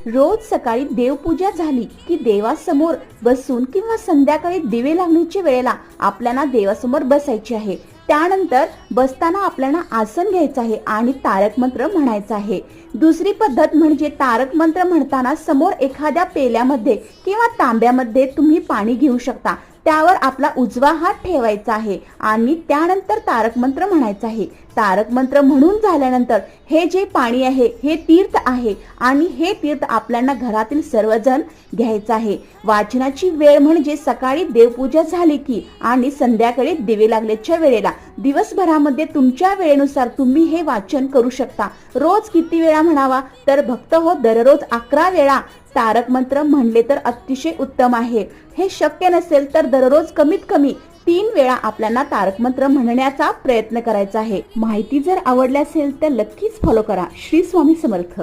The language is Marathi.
रोज सकाळी देवपूजा झाली की देवासमोर बसून किंवा संध्याकाळी दिवे लागण्याच्या वेळेला आपल्याला देवासमोर बसायचे आहे। त्यानंतर बसताना आपल्याला आसन घ्यायचं आहे आणि तारक मंत्र म्हणायचा आहे। दुसरी पद्धत म्हणजे तारक मंत्र म्हणताना समोर एखाद्या पेल्यामध्ये किंवा तांब्यामध्ये तुम्ही पाणी घेऊ शकता, त्यावर आपला उजवा हात ठेवायचा आहे आणि त्यानंतर तारक मंत्र म्हणायचा आहे। तारक मंत्र म्हणून झाल्यानंतर हे जे पाणी आहे हे तीर्थ आहे आणि हे तीर्थ आपल्याला घरातील सर्वजण घ्यायचं आहे। वाचनाची वेळ म्हणजे सकाळी देवपूजा झाली की आणि संध्याकाळी दिवे लागल्याच्या वेळेला। दिवसभरामध्ये तुमच्या वेळेनुसार तुम्ही हे वाचन करू शकता। रोज किती वेळा म्हणावा तर भक्त हो दररोज 11 वेळा तारक मंत्र म्हणले तर अतिशय उत्तम आहे। हे शक्य नसेल तर दररोज कमीत कमी 3 वेळा आपल्याला तारक मंत्र म्हणण्याचा प्रयत्न करायचा आहे। माहिती जर आवडली असेल तर नक्कीच फॉलो करा। श्री स्वामी समर्थ।